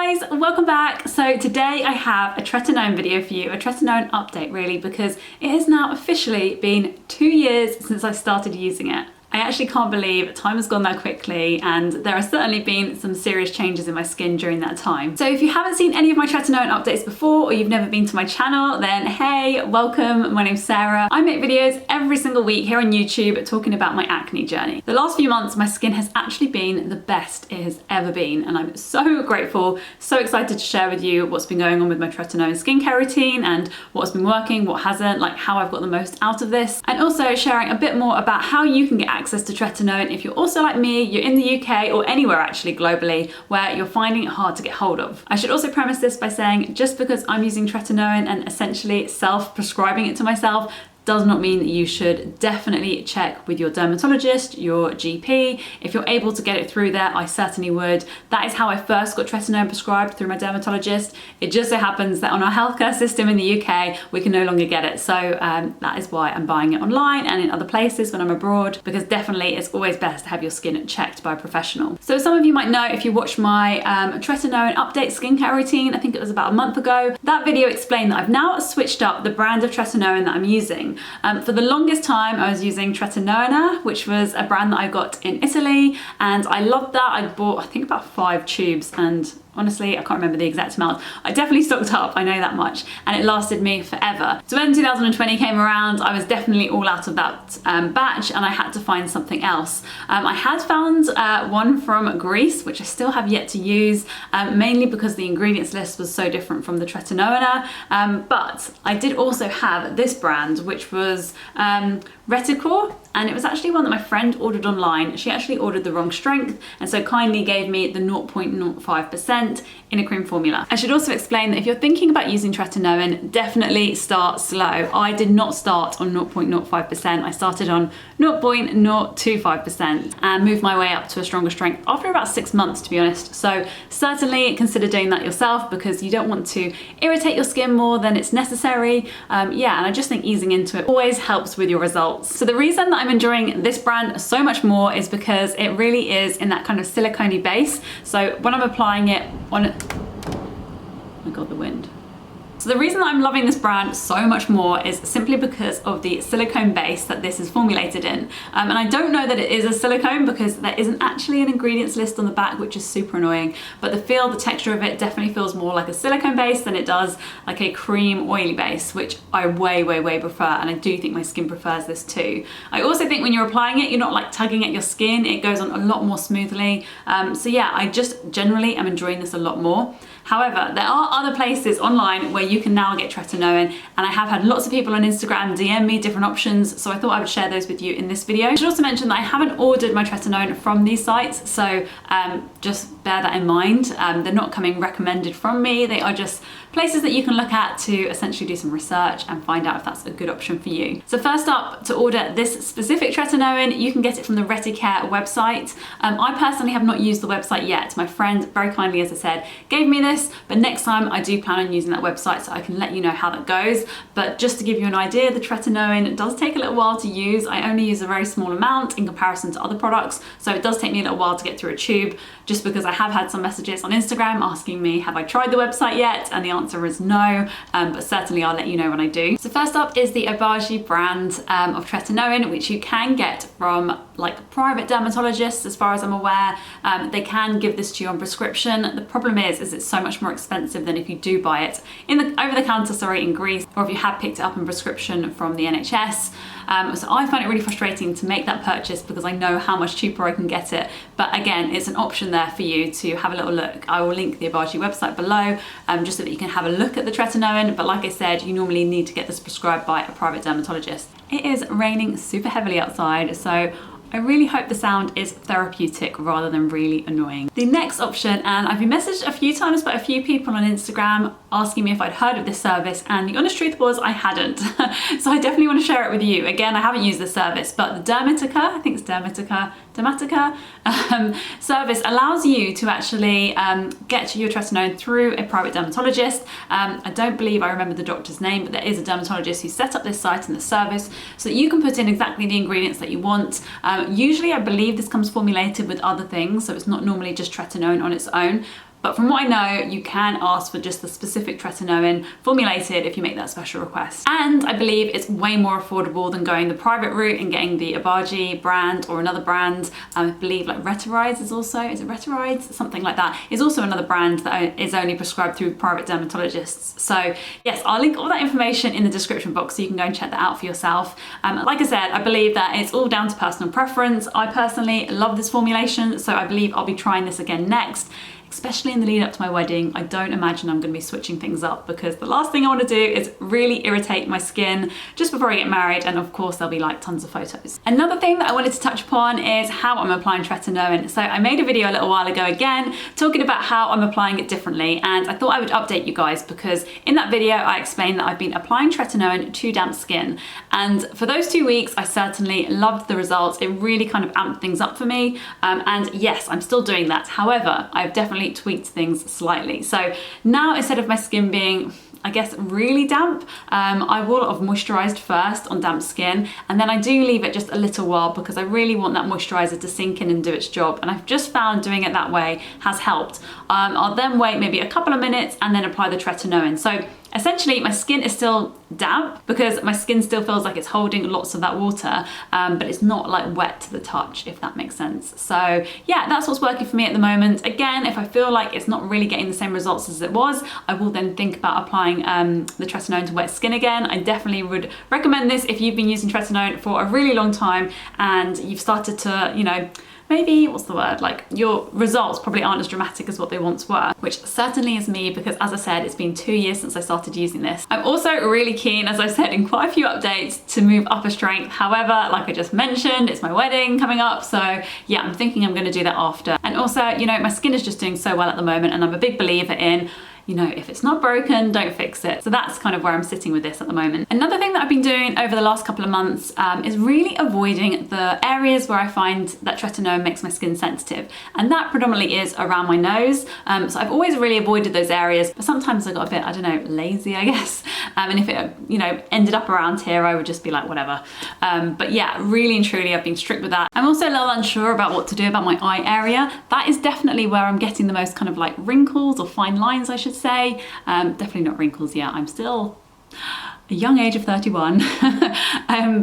Hey guys, welcome back. So today I have a Tretinoin video for you, a Tretinoin update really, because it has now officially been 2 years since I started using it. I actually can't believe time has gone that quickly, and there have certainly been some serious changes in my skin during that time. So if you haven't seen any of my Tretinoin updates before, or you've never been to my channel, then hey, welcome. My name's Sarah. I make videos every single week here on YouTube talking about my acne journey. The last few months, my skin has actually been the best it has ever been, and I'm so grateful, so excited to share with you what's been going on with my Tretinoin skincare routine and what's been working, what hasn't, like how I've got the most out of this, and also sharing a bit more about how you can get access to Tretinoin if you're also like me, you're in the UK or anywhere actually globally where you're finding it hard to get hold of. I should also preface this by saying just because I'm using Tretinoin and essentially self-prescribing it to myself does not mean that you should definitely check with your dermatologist, your GP. If you're able to get it through there, I certainly would. That is how I first got Tretinoin prescribed, through my dermatologist. It just so happens that on our healthcare system in the UK, we can no longer get it. So that is why I'm buying it online and in other places when I'm abroad, because definitely it's always best to have your skin checked by a professional. So some of you might know, if you watched my Tretinoin update skincare routine, I think it was about a month ago, that video explained that I've now switched up the brand of Tretinoin that I'm using. For the longest time, I was using Tretinoin, which was a brand that I got in Italy, and I loved that. I bought, I think, about 5 tubes, and honestly, I can't remember the exact amount. I definitely stocked up, I know that much, and it lasted me forever. So when 2020 came around, I was definitely all out of that batch, and I had to find something else. I had found one from Greece, which I still have yet to use, mainly because the ingredients list was so different from the Tretinoin, but I did also have this brand, which was Reticor, and it was actually one that my friend ordered online. She actually ordered the wrong strength, and so kindly gave me the 0.05% in a cream formula. I should also explain that if you're thinking about using Tretinoin, definitely start slow. I did not start on 0.05%. I started on 0.025% and moved my way up to a stronger strength after about 6 months, to be honest. So certainly consider doing that yourself, because you don't want to irritate your skin more than it's necessary. Yeah, and I just think easing into it always helps with your results. So the reason that I'm enjoying this brand so much more is because it really is in that kind of silicone-y base. So when I'm applying it on it, oh my god, the wind. So the reason that I'm loving this brand so much more is simply because of the silicone base that this is formulated in. And I don't know that it is a silicone because there isn't actually an ingredients list on the back, which is super annoying. But the feel, the texture of it definitely feels more like a silicone base than it does like a cream oily base, which I way prefer. And I do think my skin prefers this too. I also think when you're applying it, you're not like tugging at your skin. It goes on a lot more smoothly. So yeah, I just generally am enjoying this a lot more. However, there are other places online where you can now get Tretinoin, and I have had lots of people on Instagram DM me different options, so I thought I would share those with you in this video. I should also mention that I haven't ordered my Tretinoin from these sites, so just bear that in mind. They're not coming recommended from me, they are just places that you can look at to essentially do some research and find out if that's a good option for you. So first up, to order this specific Tretinoin, you can get it from the Reticare website. I personally have not used the website yet. My friend very kindly, as I said, gave me this, but next time I do plan on using that website, so I can let you know how that goes. But just to give you an idea, the Tretinoin does take a little while to use. I only use a very small amount in comparison to other products, so it does take me a little while to get through a tube, just because I have had some messages on Instagram asking me, have I tried the website yet? And the answer is no, but certainly I'll let you know when I do. So first up is the Obagi brand of Tretinoin, which you can get from like private dermatologists, as far as I'm aware. They can give this to you on prescription. The problem is it's so much more expensive than if you do buy it in the over-the-counter, in Greece, or if you have picked it up in prescription from the NHS. So I find it really frustrating to make that purchase because I know how much cheaper I can get it. But again, it's an option there for you to have a little look. I will link the Obagi website below, just so that you can have a look at the Tretinoin. But like I said, you normally need to get this prescribed by a private dermatologist. It is raining super heavily outside, so I really hope the sound is therapeutic rather than really annoying. The next option, and I've been messaged a few times by a few people on Instagram asking me if I'd heard of this service, and the honest truth was I hadn't. So I definitely want to share it with you. Again, I haven't used this service, but the Dermatica, I think it's Dermatica service allows you to actually get your Tretinoin through a private dermatologist. I don't believe I remember the doctor's name, but there is a dermatologist who set up this site and the service so that you can put in exactly the ingredients that you want. Usually I believe this comes formulated with other things, so it's not normally just Tretinoin on its own. But from what I know, you can ask for just the specific tretinoin formulated if you make that special request. And I believe it's way more affordable than going the private route and getting the Obagi brand or another brand. I believe like Retirides is also, is it Retirides? Something like that. Is also another brand that is only prescribed through private dermatologists. So yes, I'll link all that information in the description box so you can go and check that out for yourself. Like I said, I believe that it's all down to personal preference. I personally love this formulation, so I believe I'll be trying this again next, especially in the lead up to my wedding. I don't imagine I'm going to be switching things up because the last thing I want to do is really irritate my skin just before I get married, and of course there'll be like tons of photos. Another thing that I wanted to touch upon is how I'm applying tretinoin. So I made a video a little while ago again talking about how I'm applying it differently, and I thought I would update you guys because in that video I explained that I've been applying tretinoin to damp skin, and for those 2 weeks I certainly loved the results. It really kind of amped things up for me, and yes, I'm still doing that. However, I've definitely tweaked things slightly. So now instead of my skin being, I guess, really damp, I will have moisturized first on damp skin, and then I do leave it just a little while because I really want that moisturizer to sink in and do its job, and I've just found doing it that way has helped. I'll then wait maybe a couple of minutes and then apply the tretinoin. So essentially my skin is still damp because my skin still feels like it's holding lots of that water, but it's not like wet to the touch, if that makes sense. So yeah, that's what's working for me at the moment. Again, if I feel like it's not really getting the same results as it was, I will then think about applying the tretinoin to wet skin again. I definitely would recommend this if you've been using tretinoin for a really long time and you've started to, you know, maybe, what's the word, like your results probably aren't as dramatic as what they once were, which certainly is me because, as I said, it's been 2 years since I started using this. I'm also really keen, as I said in quite a few updates, to move up a strength. However, like I just mentioned, it's my wedding coming up, so yeah, I'm thinking I'm going to do that after. And also, you know, my skin is just doing so well at the moment, and I'm a big believer in, you know, if it's not broken, don't fix it. So that's kind of where I'm sitting with this at the moment. Another thing that I've been doing over the last couple of months is really avoiding the areas where I find that tretinoin makes my skin sensitive. And that predominantly is around my nose. So I've always really avoided those areas, but sometimes I got a bit, I don't know, lazy, I guess. And if it, you know, ended up around here, I would just be like, whatever. But yeah, really and truly, I've been strict with that. I'm also a little unsure about what to do about my eye area. That is definitely where I'm getting the most kind of like wrinkles or fine lines, I should say. Definitely not wrinkles yet. I'm still a young age of 31.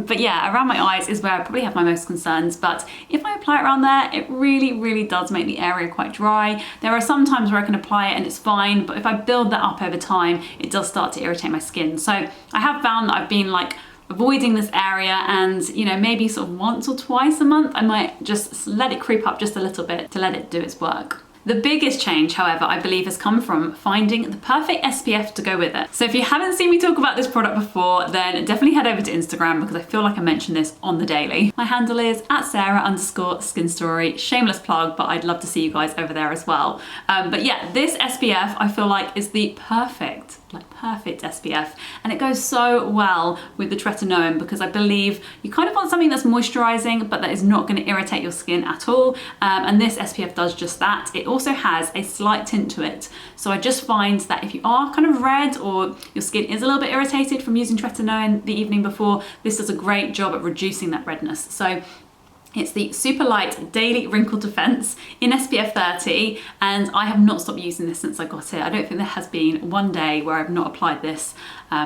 But yeah, around my eyes is where I probably have my most concerns. But if I apply it around there, it really, really does make the area quite dry. There are some times where I can apply it and it's fine, but if I build that up over time, it does start to irritate my skin. So I have found that I've been like avoiding this area, and you know, maybe sort of once or twice a month, I might just let it creep up just a little bit to let it do its work. The biggest change, however, I believe has come from finding the perfect SPF to go with it. So if you haven't seen me talk about this product before, then definitely head over to Instagram because I feel like I mention this on the daily. My handle is @Sarah_skinstory. Shameless plug, but I'd love to see you guys over there as well. But yeah, this SPF I feel like is the perfect SPF, and it goes so well with the tretinoin because I believe you kind of want something that's moisturizing but that is not going to irritate your skin at all, and this SPF does just that. It also has a slight tint to it, so I just find that if you are kind of red or your skin is a little bit irritated from using tretinoin the evening before, this does a great job at reducing that redness. So it's the Super Light Daily Wrinkle Defense in SPF 30, and I have not stopped using this since I got it. I don't think there has been one day where I've not applied this.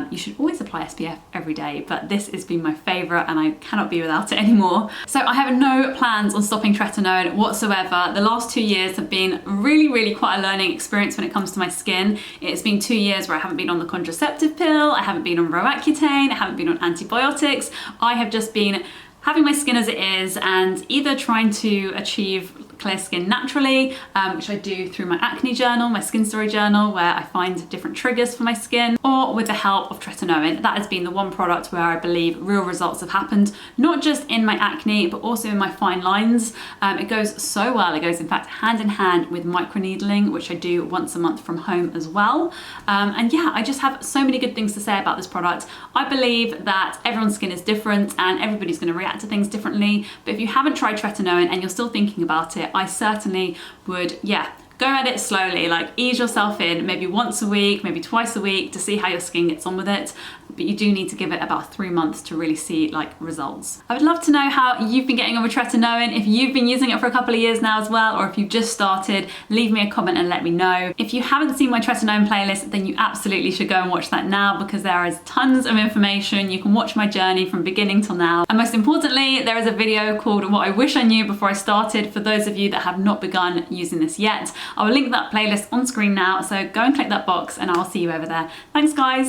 You should always apply SPF every day, but this has been my favorite and I cannot be without it anymore. So I have no plans on stopping tretinoin whatsoever. The last 2 years have been really, really quite a learning experience when it comes to my skin. It's been 2 years where I haven't been on the contraceptive pill, I haven't been on Roaccutane, I haven't been on antibiotics. I have just been having my skin as it is and either trying to achieve clear skin naturally, which I do through my acne journal, my skin story journal, where I find different triggers for my skin, or with the help of tretinoin. That has been the one product where I believe real results have happened, not just in my acne, but also in my fine lines. It goes so well. It goes, in fact, hand in hand with microneedling, which I do once a month from home as well. And yeah, I just have so many good things to say about this product. I believe that everyone's skin is different and everybody's going to react to things differently. But if you haven't tried tretinoin and you're still thinking about it, I certainly would, yeah, go at it slowly, like ease yourself in, maybe once a week, maybe twice a week, to see how your skin gets on with it. but you do need to give it about 3 months to really see like results. I would love to know how you've been getting on with Tretinoin, if you've been using it for a couple of years now as well, or if you've just started, leave me a comment and let me know. If you haven't seen my Tretinoin playlist, then you absolutely should go and watch that now, because there is tons of information. You can watch my journey from beginning till now. And most importantly, there is a video called What I Wish I Knew Before I Started for those of you that have not begun using this yet. I will link that playlist on screen now, so go and click that box and I'll see you over there. Thanks guys.